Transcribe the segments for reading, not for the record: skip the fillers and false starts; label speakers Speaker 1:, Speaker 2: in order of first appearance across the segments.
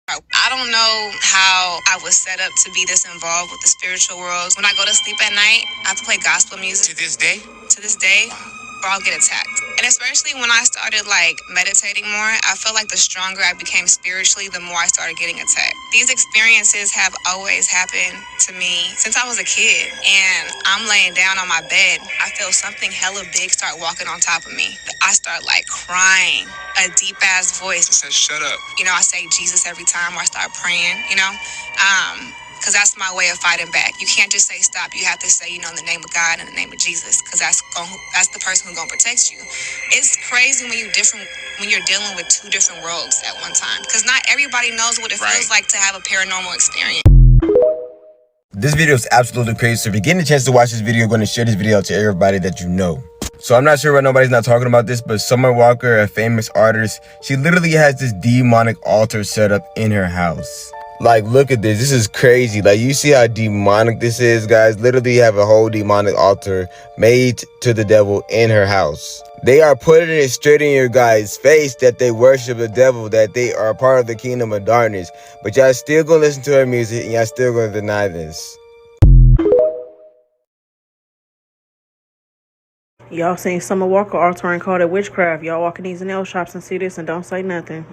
Speaker 1: I don't know how I was set up to be this involved with the spiritual world. When I go to sleep at night, I have to play gospel music.
Speaker 2: To this day?
Speaker 1: To this day, or I'll get attacked. And especially when I started meditating more, I felt like the stronger I became spiritually, the more I started getting attacked. These experiences have always happened to me since I was a kid. And I'm laying down on my bed. I feel something hella big start walking on top of me. I start crying. A deep ass voice
Speaker 2: says, "Shut up."
Speaker 1: I say Jesus every time, or I start praying, because that's my way of fighting back. You can't just say stop. You have to say, in the name of God and the name of Jesus, because that's the person who's gonna protect you. It's crazy when you're dealing with two different worlds at one time, because not everybody knows what it feels like to have a paranormal experience.
Speaker 3: This video is absolutely crazy. So if you're getting a chance to watch this video, I'm going to share this video out to everybody that you know. So I'm not sure why nobody's not talking about this, but Summer Walker, a famous artist, she literally has this demonic altar set up in her house. Look at this. This is crazy. You see how demonic this is, guys? Literally have a whole demonic altar made to the devil in her house. They are putting it straight in your guys' face that they worship the devil, that they are part of the kingdom of darkness. But y'all still gonna listen to her music, and y'all still gonna deny this.
Speaker 4: Y'all seen Summer Walker altar and called it witchcraft. Y'all walk in these nail shops and see this and don't say nothing.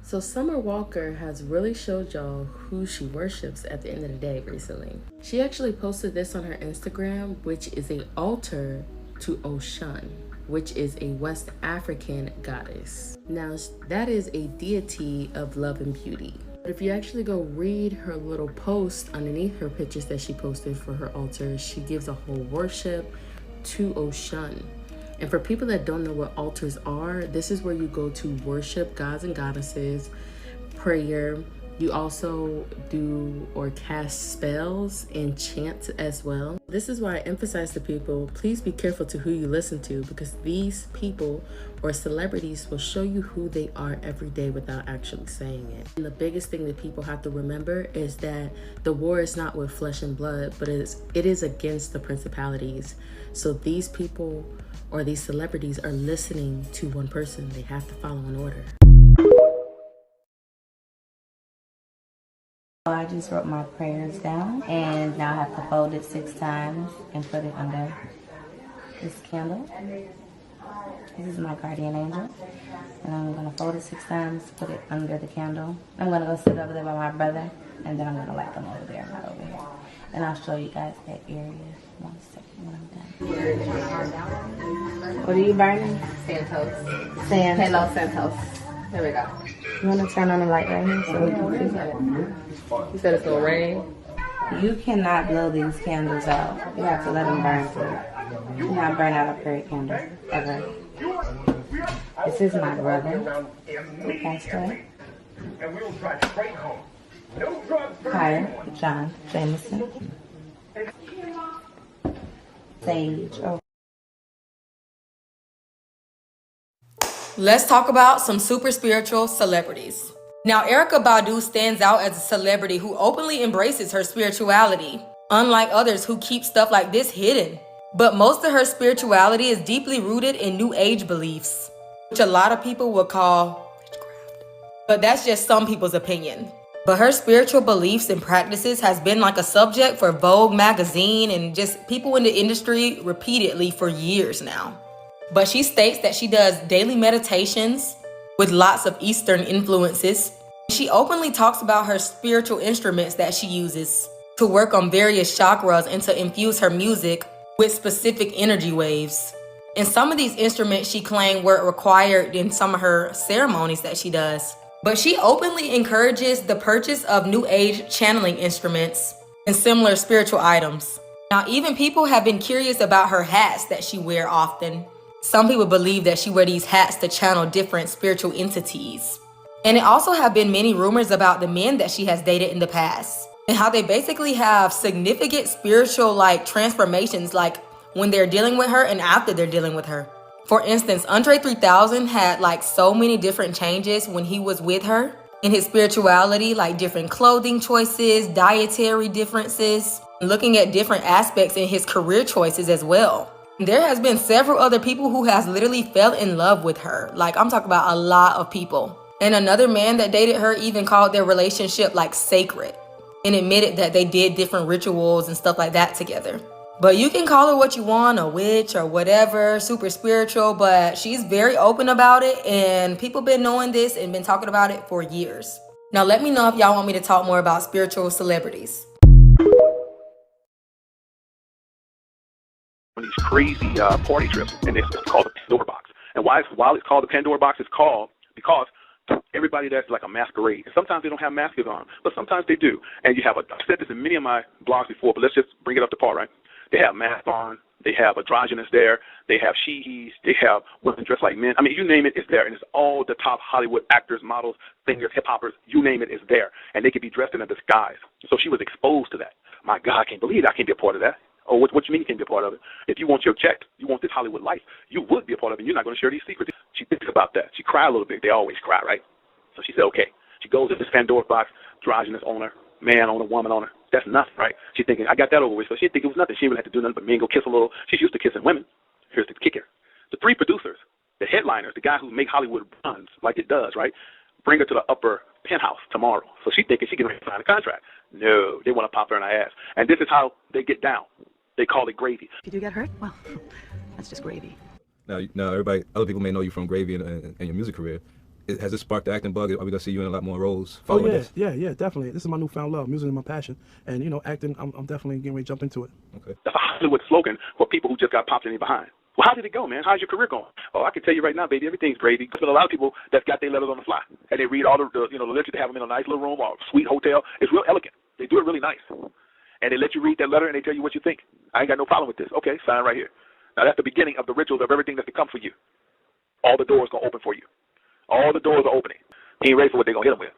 Speaker 5: So Summer Walker has really showed y'all who she worships at the end of the day recently. She actually posted this on her Instagram, which is an altar to Oshun, which is a West African goddess. Now, that is a deity of love and beauty. But if you actually go read her little post underneath her pictures that she posted for her altar, she gives a whole worship to Oshun. And for people that don't know what altars are, this is where you go to worship gods and goddesses, prayer. You also do or cast spells and chant as well. This is why I emphasize to people, please be careful to who you listen to, because these people or celebrities will show you who they are every day without actually saying it. And the biggest thing that people have to remember is that the war is not with flesh and blood, but it is against the principalities. So these people or these celebrities are listening to one person. They have to follow an order.
Speaker 6: I just wrote my prayers down, and now I have to fold it 6 times and put it under this candle. This is my guardian angel, and I'm going to fold it 6 times, put it under the candle. I'm going to go sit over there by my brother, and then I'm going to light them over there, not over here. And I'll show you guys that area. 1 second when I'm done. What are you burning?
Speaker 7: Santos.
Speaker 6: Sand.
Speaker 7: Hello, Santos. There we go.
Speaker 6: You want to turn on the light right here so we can see?
Speaker 7: You said it's gonna rain?
Speaker 6: You cannot blow these candles out. You have to let them burn through. You cannot burn out a prayer candle, ever. This is my brother, who passed away. Hi, John Jameson. Sage. Oh.
Speaker 8: Let's talk about some super spiritual celebrities. Now, Erykah Badu stands out as a celebrity who openly embraces her spirituality, unlike others who keep stuff like this hidden. But most of her spirituality is deeply rooted in New Age beliefs, which a lot of people would call witchcraft. But that's just some people's opinion. But her spiritual beliefs and practices has been like a subject for Vogue magazine and just people in the industry repeatedly for years now. But she states that she does daily meditations with lots of Eastern influences. She openly talks about her spiritual instruments that she uses to work on various chakras and to infuse her music with specific energy waves. And some of these instruments she claimed were required in some of her ceremonies that she does. But she openly encourages the purchase of New Age channeling instruments and similar spiritual items. Now, even people have been curious about her hats that she wears often. Some people believe that she wears these hats to channel different spiritual entities. And it also have been many rumors about the men that she has dated in the past and how they basically have significant spiritual transformations when they're dealing with her and after they're dealing with her. For instance, Andre 3000 had so many different changes when he was with her in his spirituality, different clothing choices, dietary differences, looking at different aspects in his career choices as well. There has been several other people who has literally fell in love with her. Like, I'm talking about a lot of people. And another man that dated her even called their relationship like sacred and admitted that they did different rituals and stuff like that together. But you can call her what you want, a witch or whatever, super spiritual, but she's very open about it, and people been knowing this and been talking about it for years. Now let me know if y'all want me to talk more about spiritual celebrities.
Speaker 2: These crazy party trips, and it's called the Pandora box. And while it's called the Pandora box, it's called because everybody that's like a masquerade. And sometimes they don't have masks on, but sometimes they do. And you have I've said this in many of my blogs before, but let's just bring it up to par, right? They have masks on, they have androgynous there, they have she-he's, they have women dressed like men. I mean, you name it, it's there. And it's all the top Hollywood actors, models, singers, hip-hoppers, you name it, it's there. And they can be dressed in a disguise. So she was exposed to that. My God, I can't believe I can't be a part of that. Oh, what you mean you can't be a part of it? If you want your check, you want this Hollywood life, you would be a part of it. You're not going to share these secrets. She thinks about that. She cried a little bit. They always cry, right? So she said, okay. She goes to this Pandora box, androgynous owner, man owner, woman owner. That's nothing, right? She's thinking, I got that over with. So she didn't think it was nothing. She didn't have to do nothing but me and go kiss a little. She's used to kissing women. Here's the kicker. The three producers, the headliners, the guy who make Hollywood runs like it does, right? Bring her to the upper penthouse tomorrow. So she's thinking she can sign a contract. No, they want to pop her in her ass. And this is how they get down. They call it gravy.
Speaker 9: If you do get hurt, well, that's just gravy.
Speaker 10: Now, everybody, other people may know you from Gravy and your music career. Has this sparked the acting bug? Are we gonna see you in a lot more roles?
Speaker 11: Oh yeah, this? yeah, definitely. This is my newfound love. Music is my passion, and acting. I'm definitely getting ready to jump into it.
Speaker 10: Okay.
Speaker 2: That's a Hollywood slogan for people who just got popped in behind. Well, how did it go, man? How's your career going? Oh, I can tell you right now, baby, everything's gravy. There's been a lot of people that's got their letters on the fly, and they read all the literature. They have them in a nice little room or a sweet hotel. It's real elegant. They do it really nice, and they let you read that letter and they tell you what you think. I ain't got no problem with this. Okay, sign right here. Now that's the beginning of the rituals of everything that's to come for you. All the doors gonna open for you. All the doors are opening. He ain't ready for what they're going to hit him with.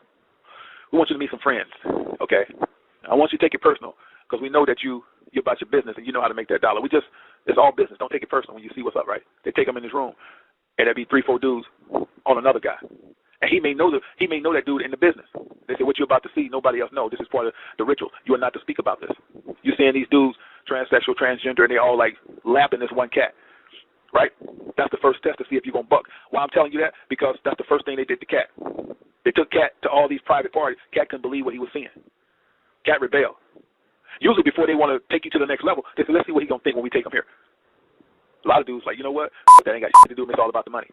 Speaker 2: We want you to meet some friends, okay? I want you to take it personal because we know that you're about your business and you know how to make that dollar. It's all business. Don't take it personal when you see what's up, right? They take him in this room, and there'll be 3-4 dudes on another guy. And he may know that dude in the business. They say, what you're about to see, nobody else knows. This is part of the ritual. You are not to speak about this. You're seeing these dudes, transsexual, transgender, and they're all like lapping this one cat. Right? That's the first test to see if you're going to buck. Why I'm telling you that? Because that's the first thing they did to Cat. They took Cat to all these private parties. Cat couldn't believe what he was seeing. Cat rebelled. Usually before they want to take you to the next level, they say, let's see what he's going to think when we take him here. A lot of dudes like, you know what? That ain't got shit to do with me. It's all about the money.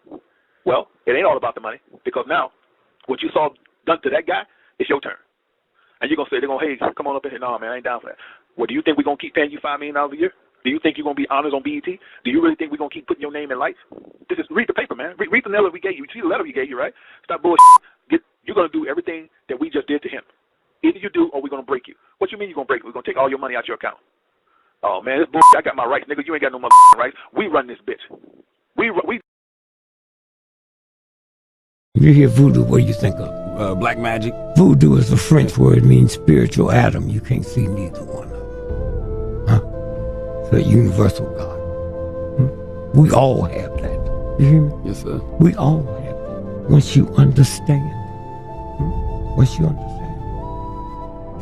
Speaker 2: Well, it ain't all about the money because now what you saw done to that guy, it's your turn. And you're going to say, they're going to, hey, come on up in here. No, man, I ain't down for that. Well, do you think we're going to keep paying you $5 million a year? Do you think you're going to be honors on BET? Do you really think we're going to keep putting your name in lights? Read the paper, man. Read the letter we gave you. You see the letter we gave you, right? Stop bullshit. You're going to do everything that we just did to him. Either you do or we're going to break you. What you mean you're going to break me? We're going to take all your money out your account. Oh, man, this bullshit. I got my rights, nigga. You ain't got no motherfucking rights. We run this bitch. We.
Speaker 12: If you hear voodoo, what do you think of?
Speaker 10: Black magic.
Speaker 12: Voodoo is a French word. It means spiritual Adam. You can't see neither one of them. Huh? It's a universal God. We all have that. You hear me?
Speaker 10: Yes, sir.
Speaker 12: We all have that. Once you understand. Once you understand.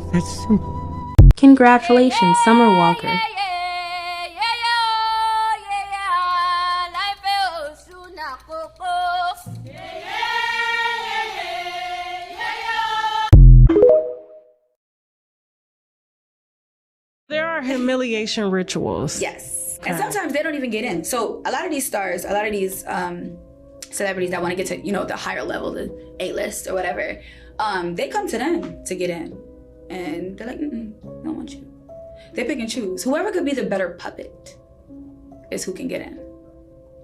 Speaker 12: It's that simple.
Speaker 13: Congratulations, Summer Walker.
Speaker 4: There are humiliation rituals.
Speaker 14: Yes. Okay. And sometimes they don't even get in. So a lot of these stars, a lot of these celebrities that want to get to, the higher level, the A-list or whatever, they come to them to get in. And they're like, I don't want you. They pick and choose. Whoever could be the better puppet is who can get in.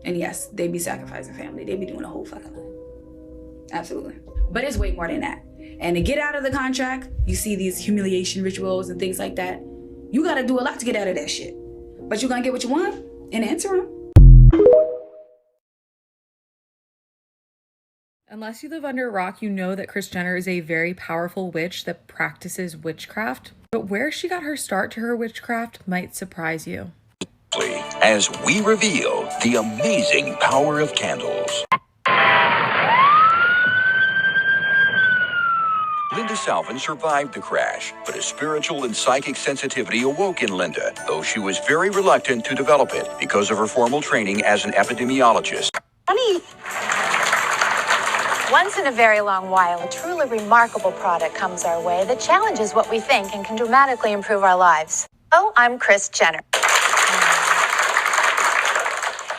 Speaker 14: And yes, they be sacrificing family. They be doing a whole fucking lot. Absolutely. But it's way more than that. And to get out of the contract, you see these humiliation rituals and things like that. You gotta do a lot to get out of that shit. But you're gonna get what you want in the interim.
Speaker 15: Unless you live under a rock, you know that Kris Jenner is a very powerful witch that practices witchcraft. But where she got her start to her witchcraft might surprise you.
Speaker 16: As we reveal the amazing power of candles. Linda Salvin survived the crash, but a spiritual and psychic sensitivity awoke in Linda, though she was very reluctant to develop it because of her formal training as an epidemiologist.
Speaker 17: Honey. Once in a very long while, a truly remarkable product comes our way that challenges what we think and can dramatically improve our lives. Oh, I'm Kris Jenner.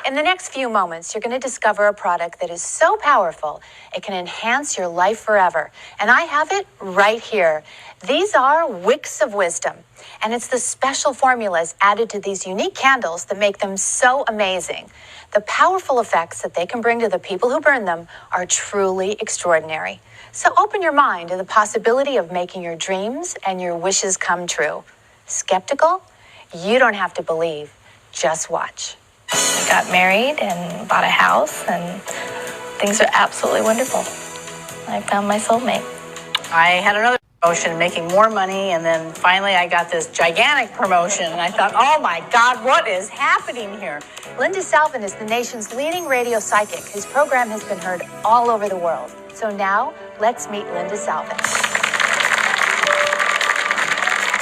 Speaker 17: In the next few moments, you're going to discover a product that is so powerful, it can enhance your life forever. And I have it right here. These are Wicks of Wisdom. And it's the special formulas added to these unique candles that make them so amazing. The powerful effects that they can bring to the people who burn them are truly extraordinary. So open your mind to the possibility of making your dreams and your wishes come true. Skeptical? You don't have to believe. Just watch.
Speaker 18: We got married and bought a house, and things are absolutely wonderful. I found my soulmate.
Speaker 19: I had another promotion, making more money, and then finally I got this gigantic promotion, and I thought, oh my God, what is happening here?
Speaker 17: Linda Salvin is the nation's leading radio psychic, whose program has been heard all over the world. So now, let's meet Linda Salvin.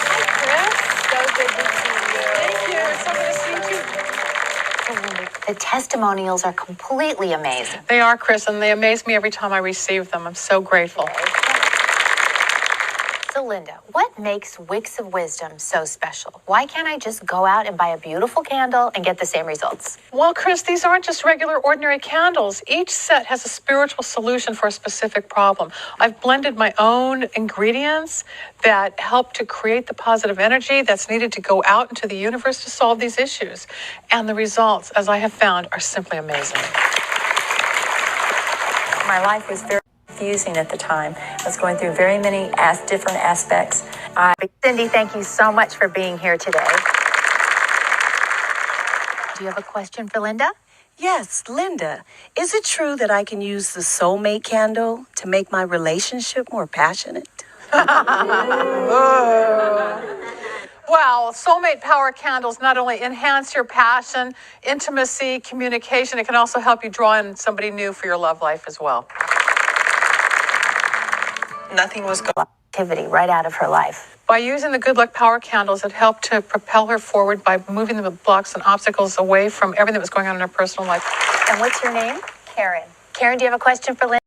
Speaker 19: Hi, Kris. So good to see you. Thank you. It's so good to see you.
Speaker 17: The testimonials are completely amazing.
Speaker 19: They are, Kris, and they amaze me every time I receive them. I'm so grateful.
Speaker 17: So Linda, what makes Wicks of Wisdom so special? Why can't I just go out and buy a beautiful candle and get the same results?
Speaker 19: Well, Kris, these aren't just regular ordinary candles. Each set has a spiritual solution for a specific problem. I've blended my own ingredients that help to create the positive energy that's needed to go out into the universe to solve these issues. And the results, as I have found, are simply amazing.
Speaker 18: My life was very confusing at the time. I was going through very many different aspects.
Speaker 17: Cindy, thank you so much for being here today. Do you have a question for Linda?
Speaker 20: Yes, Linda, is it true that I can use the soulmate candle to make my relationship more passionate?
Speaker 19: Well, soulmate power candles not only enhance your passion, intimacy, communication, it can also help you draw in somebody new for your love life as well.
Speaker 17: Nothing was going activity right out of her life.
Speaker 19: By using the Good Luck Power candles, it helped to propel her forward by moving the blocks and obstacles away from everything that was going on in her personal life.
Speaker 17: And what's your name? Karen. Karen, do you have a question for Linda?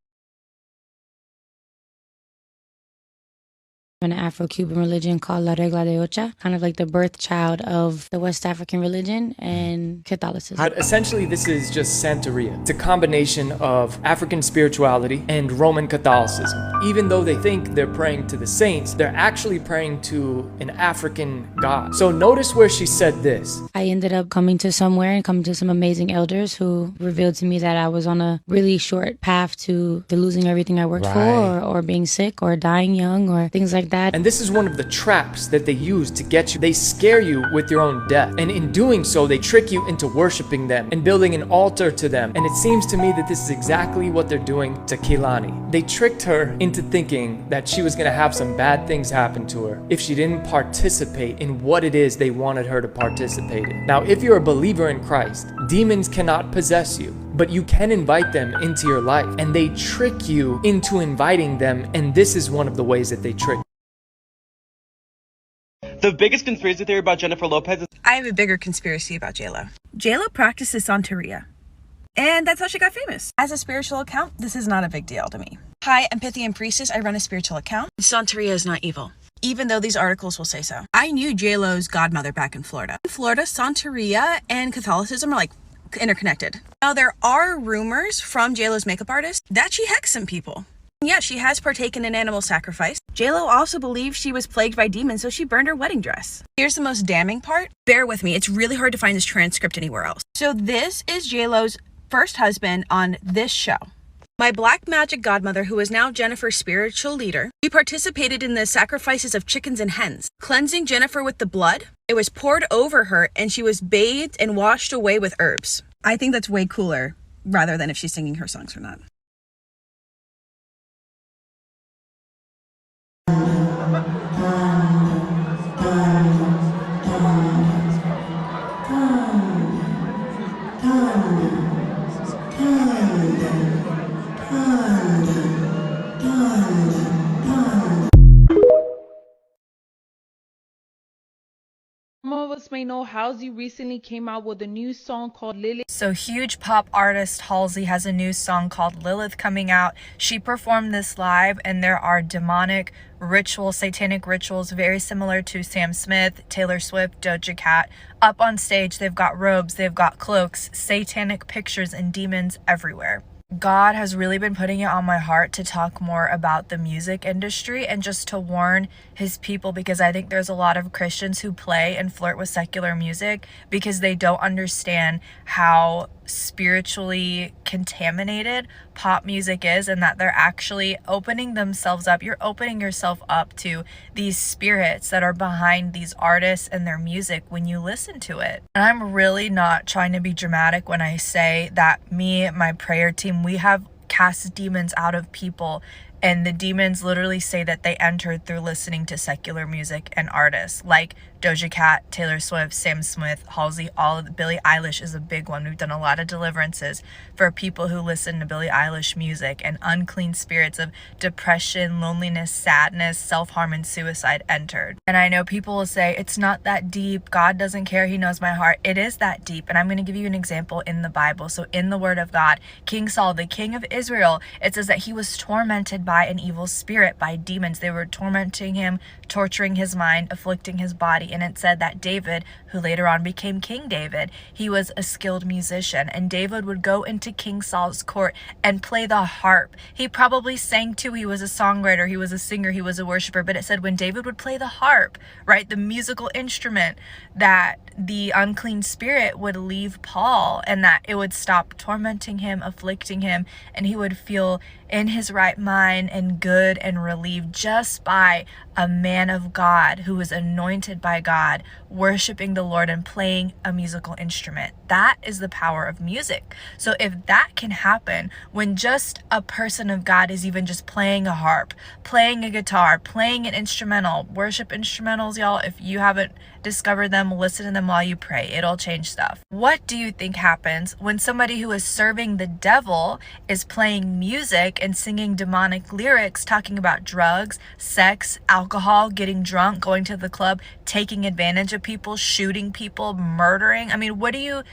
Speaker 6: An Afro-Cuban religion called La Regla de Ocha, kind of like the birth child of the West African religion and Catholicism.
Speaker 21: But essentially, this is just Santeria. It's a combination of African spirituality and Roman Catholicism. Even though they think they're praying to the saints, they're actually praying to an African god. So notice where she said this.
Speaker 6: I ended up coming to somewhere and coming to some amazing elders who revealed to me that I was on a really short path to losing everything I worked for, or being sick, or dying young, or things like that.
Speaker 21: And this is one of the traps that they use to get you. They scare you with your own death. And in doing so, they trick you into worshiping them and building an altar to them. And it seems to me that this is exactly what they're doing to Kehlani. They tricked her into thinking that she was going to have some bad things happen to her if she didn't participate in what it is they wanted her to participate in. Now, if you're a believer in Christ, demons cannot possess you, but you can invite them into your life. And they trick you into inviting them. And this is one of the ways that they trick.
Speaker 22: The biggest conspiracy theory about Jennifer Lopez is...
Speaker 23: I have a bigger conspiracy about JLo. JLo practices Santeria. And that's how she got famous. As a spiritual account, this is not a big deal to me. Hi, I'm Pythian Priestess. I run a spiritual account. Santeria is not evil, even though these articles will say so. I knew JLo's godmother back in Florida. In Florida, Santeria and Catholicism are like interconnected. Now, there are rumors from JLo's makeup artist that she hexed some people. Yeah, she has partaken in animal sacrifice. JLo also believes she was plagued by demons, so she burned her wedding dress. Here's the most damning part. Bear with me, it's really hard to find this transcript anywhere else. So this is JLo's first husband on this show. My black magic godmother, who is now Jennifer's spiritual leader, she participated in the sacrifices of chickens and hens, cleansing Jennifer with the blood. It was poured over her, and she was bathed and washed away with herbs. I think that's way cooler, rather than if she's singing her songs or not.
Speaker 1: might know, Halsey recently came out with a new song called Lilith.
Speaker 23: So huge pop artist Halsey has a new song called Lilith coming out. She performed this live, and there are demonic rituals, satanic rituals, very similar to Sam Smith, Taylor Swift, Doja Cat. Up on stage, they've got robes, they've got cloaks, satanic pictures, and demons everywhere. God has really been putting it on my heart to talk more about the music industry and just to warn his people, because I think there's a lot of Christians who play and flirt with secular music because they don't understand how spiritually contaminated pop music is, and that they're actually opening themselves up. You're opening yourself up to these spirits that are behind these artists and their music when you listen to it. And I'm really not trying to be dramatic when I say that me and my prayer team, we have cast demons out of people, and the demons literally say that they entered through listening to secular music and artists like Doja Cat, Taylor Swift, Sam Smith, Halsey, all of the, Billie Eilish is a big one. We've done a lot of deliverances for people who listen to Billie Eilish music, and unclean spirits of depression, loneliness, sadness, self-harm, and suicide entered. And I know people will say, it's not that deep. God doesn't care. He knows my heart. It is that deep. And I'm going to give you an example in the Bible. So in the Word of God, King Saul, the king of Israel, it says that he was tormented by an evil spirit, by demons. They were tormenting him, torturing his mind, afflicting his body. And it said that David, who later on became King David, he was a skilled musician, and David would go into King Saul's court and play the harp. He probably sang too. He was a songwriter, he was a singer, he was a worshiper. But it said when David would play the harp, right, the musical instrument, that the unclean spirit would leave Paul, and that it would stop tormenting him, afflicting him, and he would feel in his right mind and good and relieved just by a man of God who was anointed by God, worshiping the Lord and playing a musical instrument. That is the power of music. So if that can happen when just a person of God is even just playing a harp, playing a guitar, playing an instrumental, worship instrumentals, y'all, if you haven't discovered them, listen to them while you pray. It'll change stuff. What do you think happens when somebody who is serving the devil is playing music and singing demonic lyrics, talking about drugs, sex, alcohol, getting drunk, going to the club, taking advantage of people, shooting people, murdering? I mean, what do you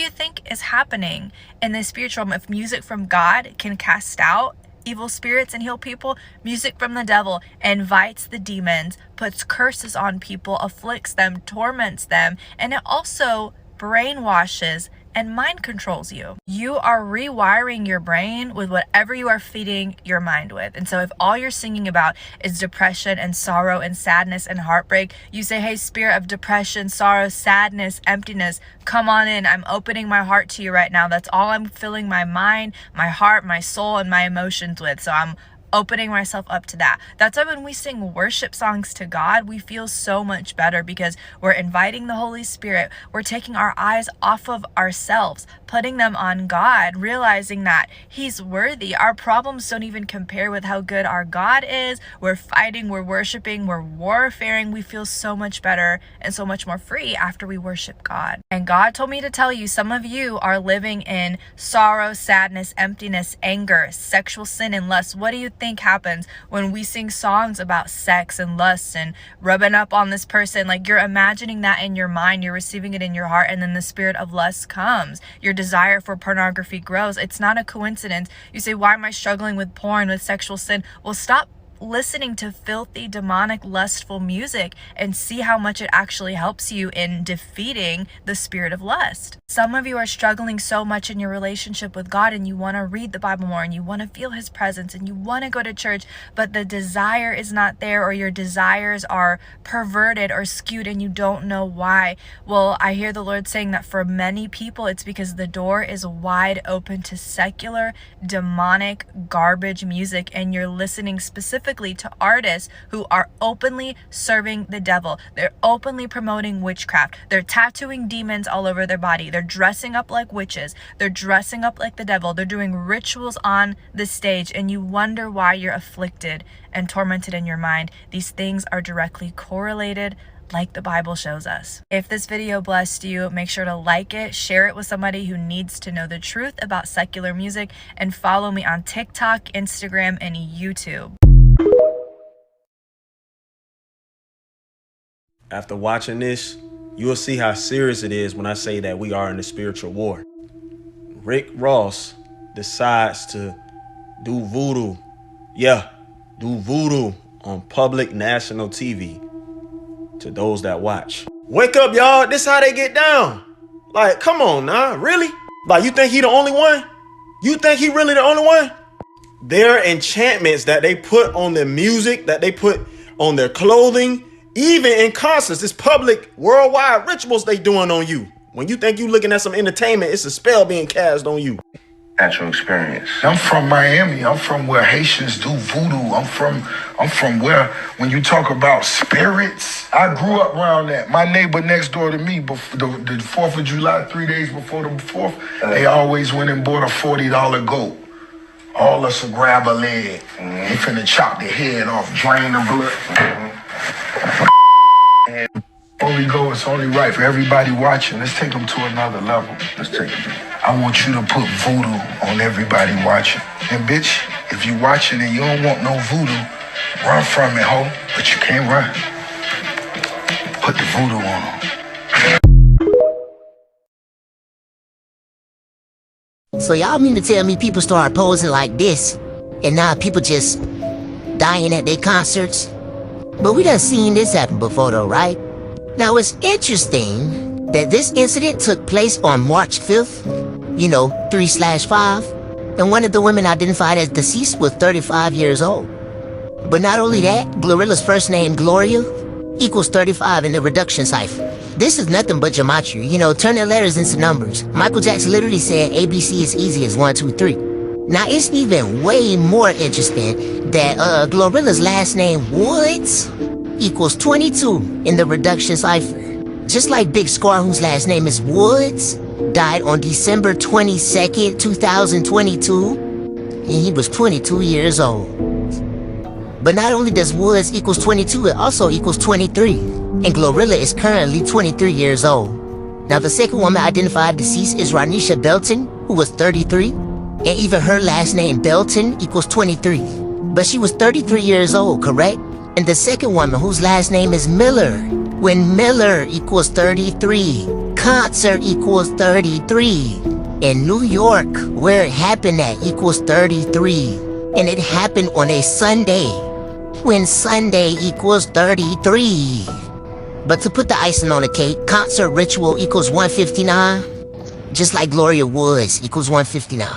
Speaker 23: think is happening in the spiritual realm? If music from God can cast out evil spirits and heal people, music from the devil invites the demons, puts curses on people, afflicts them, torments them, and it also brainwashes and mind controls you. You are rewiring your brain with whatever you are feeding your mind with. And so if all you're singing about is depression and sorrow and sadness and heartbreak, you say, hey, spirit of depression, sorrow, sadness, emptiness, come on in. I'm opening my heart to you right now. That's all I'm filling my mind, my heart, my soul, and my emotions with. So I'm opening myself up to that. That's why when we sing worship songs to God, we feel so much better, because we're inviting the Holy Spirit. We're taking our eyes off of ourselves, putting them on God, realizing that He's worthy. Our problems don't even compare with how good our God is. We're fighting, we're worshiping, we're warfaring. We feel so much better and so much more free after we worship God. And God told me to tell you, some of you are living in sorrow, sadness, emptiness, anger, sexual sin, and lust. What do you think happens when we sing songs about sex and lust and rubbing up on this person? Like, you're imagining that in your mind, you're receiving it in your heart, and then the spirit of lust comes. Your desire for pornography grows. It's not a coincidence. You say, why am I struggling with porn, with sexual sin? Well, stop listening to filthy, demonic, lustful music and see how much it actually helps you in defeating the spirit of lust. Some of you are struggling so much in your relationship with God, and you want to read the Bible more, and you want to feel His presence, and you want to go to church, but the desire is not there, or your desires are perverted or skewed and you don't know why. Well, I hear the Lord saying that for many people, it's because the door is wide open to secular, demonic, garbage music, and you're listening specifically to artists who are openly serving the devil. They're openly promoting witchcraft. They're tattooing demons all over their body. They're dressing up like witches. They're dressing up like the devil. They're doing rituals on the stage, and you wonder why you're afflicted and tormented in your mind. These things are directly correlated, like the Bible shows us. If this video blessed you, make sure to like it, share it with somebody who needs to know the truth about secular music, and follow me on TikTok, Instagram, and YouTube.
Speaker 3: After watching this, you will see how serious it is when I say that we are in a spiritual war. Rick Ross decides to do voodoo. Yeah, do voodoo on public national TV to those that watch. Wake up, y'all. This how they get down. Like, come on now, really? Like, you think he the only one? You think he really the only one? There are enchantments that they put on their music, that they put on their clothing, even in concerts. It's public, worldwide rituals they doing on you. When you think you looking at some entertainment, it's a spell being cast on you.
Speaker 5: Natural experience. I'm from Miami. I'm from where Haitians do voodoo. I'm from where, when you talk about spirits, I grew up around that. My neighbor next door to me, the 4th of July, 3 days before the 4th, they always went and bought a $40 goat. All us will grab a leg. They finna chop the head off, drain the blood. And only go, it's only right for everybody watching. Let's take them to another level. Let's take them. I want you to put voodoo on everybody watching. And bitch, if you watching and you don't want no voodoo, run from it, ho. But you can't run. Put the voodoo on them.
Speaker 7: So y'all mean to tell me people start posing like this, and now people just dying at their concerts? But we done seen this happen before though, right? Now it's interesting that this incident took place on March 5th, 3/5, and one of the women identified as deceased was 35 years old. But not only that, Glorilla's first name, Gloria, equals 35 in the reduction cipher. This is nothing but gematria, turn the letters into numbers. Michael Jackson literally said ABC is easy as 1, 2, 3. Now it's even way more interesting that Glorilla's last name, Woods, equals 22 in the reduction cipher. Just like Big Scar, whose last name is Woods, died on December 22nd, 2022, and he was 22 years old. But not only does Woods equals 22, it also equals 23, and Glorilla is currently 23 years old. Now the second woman identified deceased is Ronisha Belton, who was 33, and even her last name Belton equals 23. But she was 33 years old, correct? And the second woman, whose last name is Miller, when Miller equals 33, Concert equals 33, and New York, where it happened at, equals 33, and it happened on a Sunday, when Sunday equals 33. But to put the icing on the cake, Concert Ritual equals 159, just like Gloria Woods equals 159.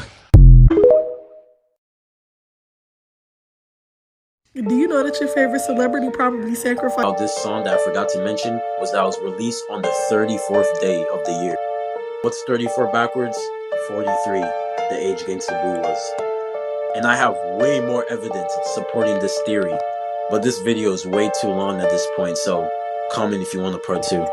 Speaker 4: Do you know that your favorite celebrity probably sacrificed?
Speaker 24: This song that I forgot to mention was that it was released on the 34th day of the year. What's 34 backwards? 43, the age against Taboo was. And I have way more evidence supporting this theory, but this video is way too long at this point, so comment if you want a part 2.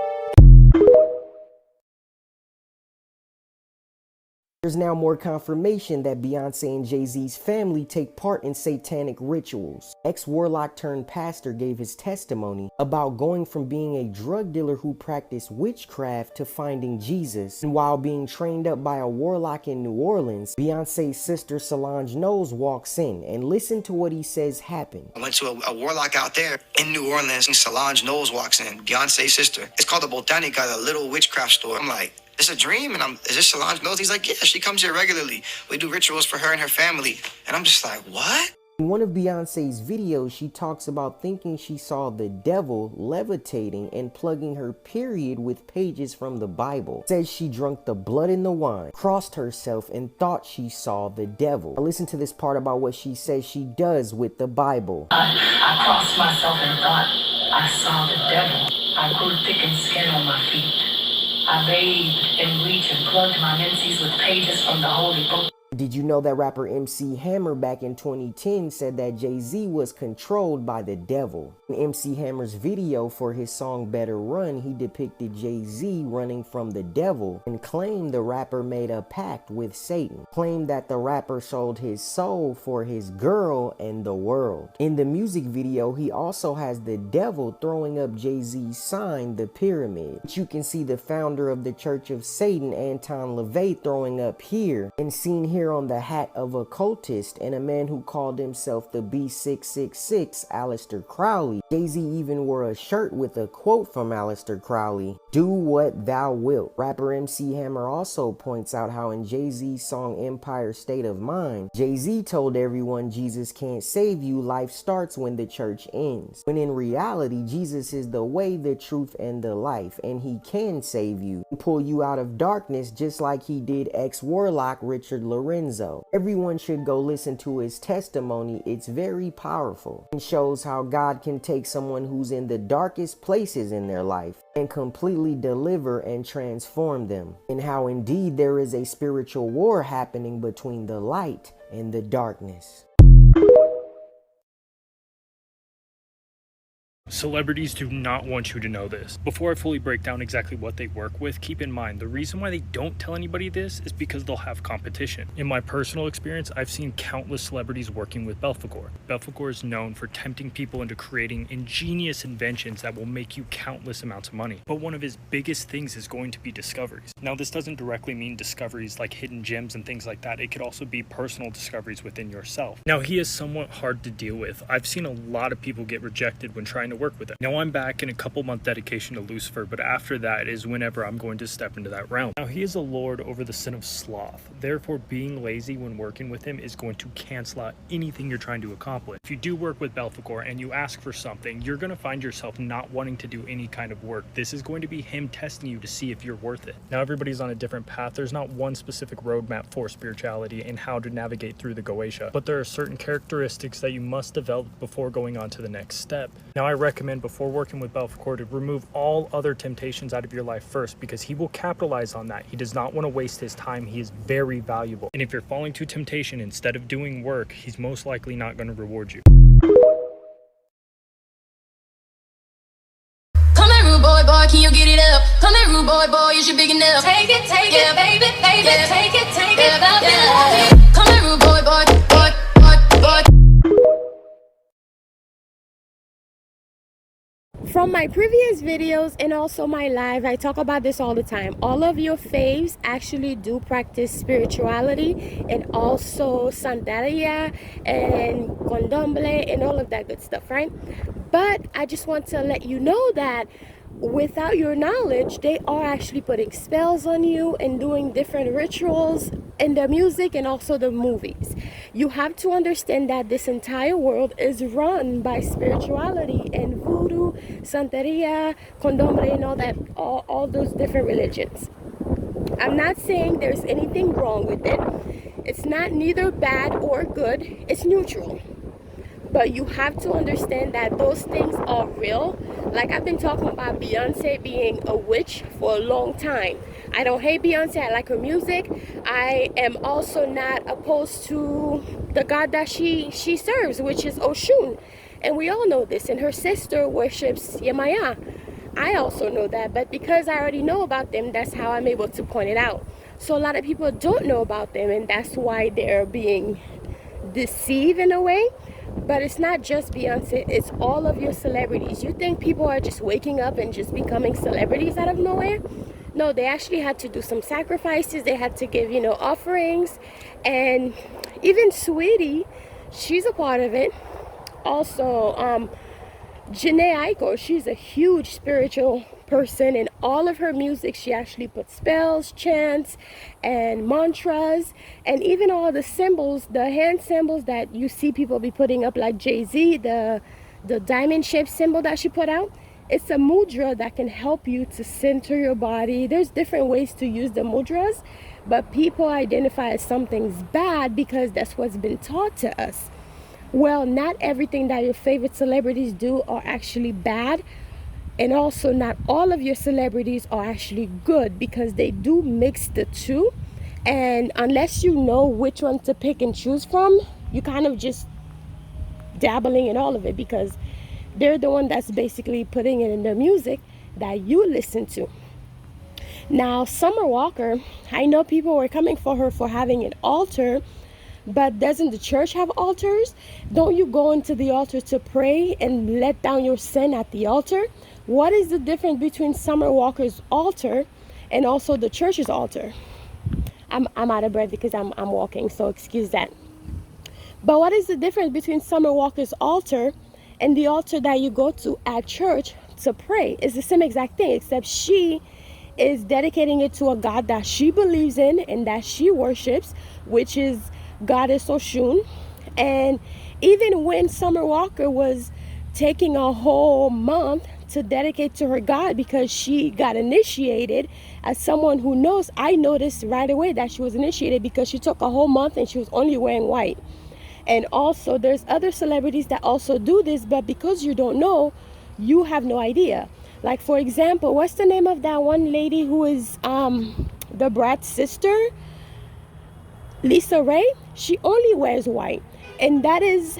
Speaker 25: There's now more confirmation that Beyonce and Jay-Z's family take part in satanic rituals. Ex-warlock turned pastor gave his testimony about going from being a drug dealer who practiced witchcraft to finding Jesus. And while being trained up by a warlock in New Orleans, Beyonce's sister Solange Knowles walks in, and listen to what he says happened.
Speaker 26: I went to a warlock out there in New Orleans, and Solange Knowles walks in, Beyonce's sister. It's called the Botanica, a little witchcraft store. I'm like, it's a dream, and is this Solange Knowles? He's like, yeah, she comes here regularly. We do rituals for her and her family. And I'm just like, what?
Speaker 25: In one of Beyonce's videos, she talks about thinking she saw the devil levitating and plugging her period with pages from the Bible. Says she drank the blood in the wine, crossed herself, and thought she saw the devil. Now listen to this part about what she says she does with the Bible.
Speaker 27: I crossed myself and thought I saw the devil. I grew thick and skin on my feet. I bathed in bleach and plugged my menses with pages from the Holy Book.
Speaker 25: Did you know that rapper MC Hammer back in 2010 said that Jay-Z was controlled by the devil? In MC Hammer's video for his song Better Run, he depicted Jay-Z running from the devil and claimed the rapper made a pact with Satan. Claimed that the rapper sold his soul for his girl and the world. In the music video, he also has the devil throwing up Jay-Z's sign, the pyramid, which you can see the founder of the Church of Satan, Anton LaVey, throwing up here, and seen here on the hat of a cultist and a man who called himself the B666, Aleister Crowley. Jay-Z even wore a shirt with a quote from Aleister Crowley. Do what thou wilt. Rapper MC Hammer also points out how in Jay-Z's song Empire State of Mind, Jay-Z told everyone Jesus can't save you, life starts when the church ends. When in reality, Jesus is the way, the truth, and the life, and he can save you and pull you out of darkness just like he did ex-Warlock Richard Lorenzo. Everyone should go listen to his testimony. It's very powerful and shows how God can take someone who's in the darkest places in their life and completely deliver and transform them, and how indeed there is a spiritual war happening between the light and the darkness.
Speaker 2: Celebrities do not want you to know this. Before I fully break down exactly what they work with, keep in mind the reason why they don't tell anybody this is because they'll have competition. In my personal experience, I've seen countless celebrities working with Belphegor. Belphegor is known for tempting people into creating ingenious inventions that will make you countless amounts of money. But one of his biggest things is going to be discoveries. Now, this doesn't directly mean discoveries like hidden gems and things like that. It could also be personal discoveries within yourself. Now, he is somewhat hard to deal with. I've seen a lot of people get rejected when trying to work with him. Now, I'm back in a couple-month dedication to Lucifer, but after that is whenever I'm going to step into that realm. Now, he is a lord over the sin of sloth. Therefore, being lazy when working with him is going to cancel out anything you're trying to accomplish. If you do work with Belphegor and you ask for something, you're going to find yourself not wanting to do any kind of work. This is going to be him testing you to see if you're worth it. Now, everybody's on a different path. There's not one specific roadmap for spirituality and how to navigate through the Goetia, but there are certain characteristics that you must develop before going on to the next step. Now, I recommend before working with Belphegor to remove all other temptations out of your life first, because he will capitalize on that. He does not want to waste his time. He is very valuable. And if you're falling to temptation instead of doing work, he's most likely not going to reward you.
Speaker 8: Come here, rude boy, boy, can you get it up? Come here, rude boy, boy, is you big enough? Take it, yeah, baby, baby, yeah. Take it, yeah. Come here, rude boy, boy, boy, boy, boy.
Speaker 9: From my previous videos and also my live, I talk about this all the time. All of your faves actually do practice spirituality, and also Santeria and Candomblé and all of that good stuff, right? But I just want to let you know that without your knowledge, they are actually putting spells on you and doing different rituals in the music and also the movies. You have to understand that this entire world is run by spirituality and voodoo, Santeria, Candomblé, and all that, all those different religions. I'm not saying there's anything wrong with it. It's not neither bad or good. It's neutral. But you have to understand that those things are real. Like, I've been talking about Beyonce being a witch for a long time. I don't hate Beyonce. I like her music. I am also not opposed to the god that she serves, which is Oshun. And we all know this. And her sister worships Yemaya. I also know that. But because I already know about them, that's how I'm able to point it out. So a lot of people don't know about them, and that's why they're being deceived in a way. But it's not just Beyonce, it's all of your celebrities. You think people are just waking up and just becoming celebrities out of nowhere? No, they actually had to do some sacrifices. They had to give, offerings. And even Sweetie, she's a part of it. Also, Jhené Aiko, she's a huge spiritual person. In all of her music, she actually puts spells, chants, and mantras, and even all the symbols, the hand symbols that you see people be putting up, like Jay-Z, the diamond-shaped symbol that she put out. It's a mudra that can help you to center your body. There's different ways to use the mudras, but people identify as something's bad because that's what's been taught to us. Well, not everything that your favorite celebrities do are actually bad. And also, not all of your celebrities are actually good, because they do mix the two. And unless you know which one to pick and choose from, you kind of just dabbling in all of it, because they're the one that's basically putting it in their music that you listen to. Now, Summer Walker, I know people were coming for her for having an altar, but doesn't the church have altars? Don't you go into the altar to pray and let down your sin at the altar? What is the difference between Summer Walker's altar and also the church's altar? I'm out of breath because I'm walking, so excuse that. But what is the difference between Summer Walker's altar and the altar that you go to at church to pray. It's the same exact thing, except she is dedicating it to a God that she believes in and that she worships, which is Goddess Oshun. And even when Summer Walker was taking a whole month to dedicate to her God because she got initiated, as someone who knows, I noticed right away that she was initiated because she took a whole month and she was only wearing white. And also there's other celebrities that also do this, but because you don't know, you have no idea. Like, for example, what's the name of that one lady who is the Brat's sister? Lisa Ray. She only wears white. And that is,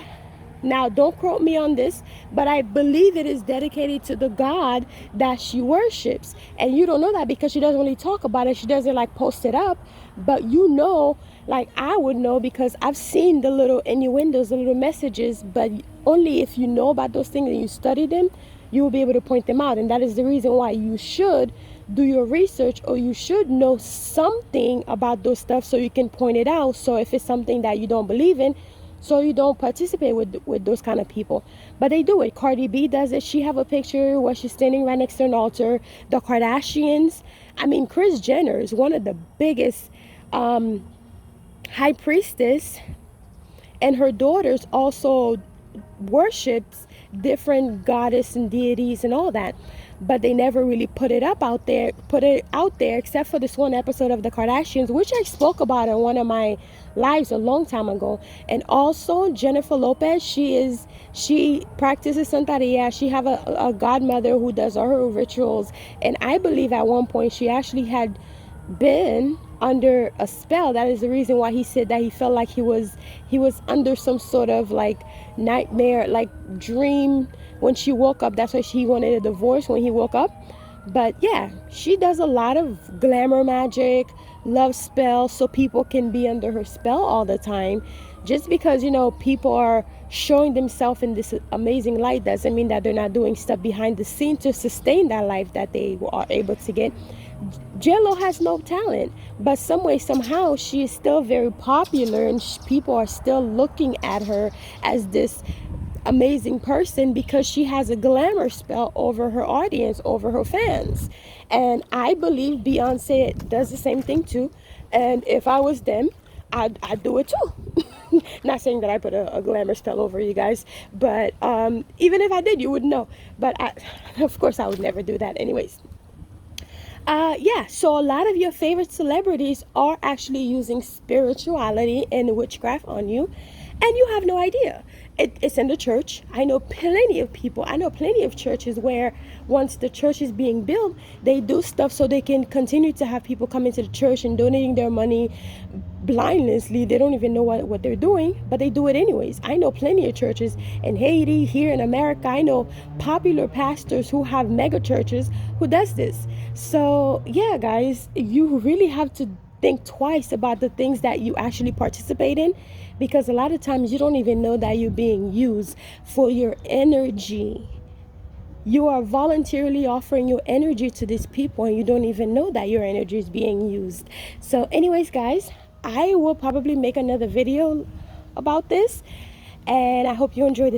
Speaker 9: now don't quote me on this, but I believe it is dedicated to the God that she worships. And you don't know that because she doesn't really talk about it. She doesn't like post it up. But you know, like I would know because I've seen the little innuendos, the little messages. But only if you know about those things and you study them, you will be able to point them out. And that is the reason why you should do your research, or you should know something about those stuff so you can point it out. So if it's something that you don't believe in, so you don't participate with those kind of people. But they do it. Cardi B does it. She have a picture where she's standing right next to an altar. The Kardashians, I mean, Kris Jenner is one of the biggest high priestess, and her daughters also worships different goddess and deities and all that, but they never really put it out there except for this one episode of the Kardashians, which I spoke about in one of my lives a long time ago. And also Jennifer Lopez, she practices Santeria. She have a godmother who does all her rituals, and I believe at one point she actually had been under a spell. That is the reason why he said that he felt like he was under some sort of like nightmare, like dream when she woke up. That's why she wanted a divorce when he woke up. But yeah, she does a lot of glamour magic, love spells, so people can be under her spell all the time. Just because, you know, people are showing themselves in this amazing light doesn't mean that they're not doing stuff behind the scenes to sustain that life that they are able to get. J-Lo has no talent, but some way, somehow, she is still very popular, and people are still looking at her as this amazing person because she has a glamour spell over her audience, over her fans. And I believe Beyonce does the same thing too. And if I was them, I'd do it too. Not saying that I put a glamour spell over you guys, but even if I did, you wouldn't know. But of course, I would never do that anyways. Yeah, so a lot of your favorite celebrities are actually using spirituality and witchcraft on you, and you have no idea. It's in the church. I know plenty of people. I know plenty of churches where once the church is being built, they do stuff so they can continue to have people come into the church and donating their money blindlessly. They don't even know what they're doing, but they do it anyways. I know plenty of churches in Haiti, here in America. I know popular pastors who have mega churches who does this. So yeah, guys, you really have to think twice about the things that you actually participate in, because a lot of times you don't even know that you're being used for your energy. You are voluntarily offering your energy to these people, and you don't even know that your energy is being used. So anyways, guys, I will probably make another video about this, and I hope you enjoyed this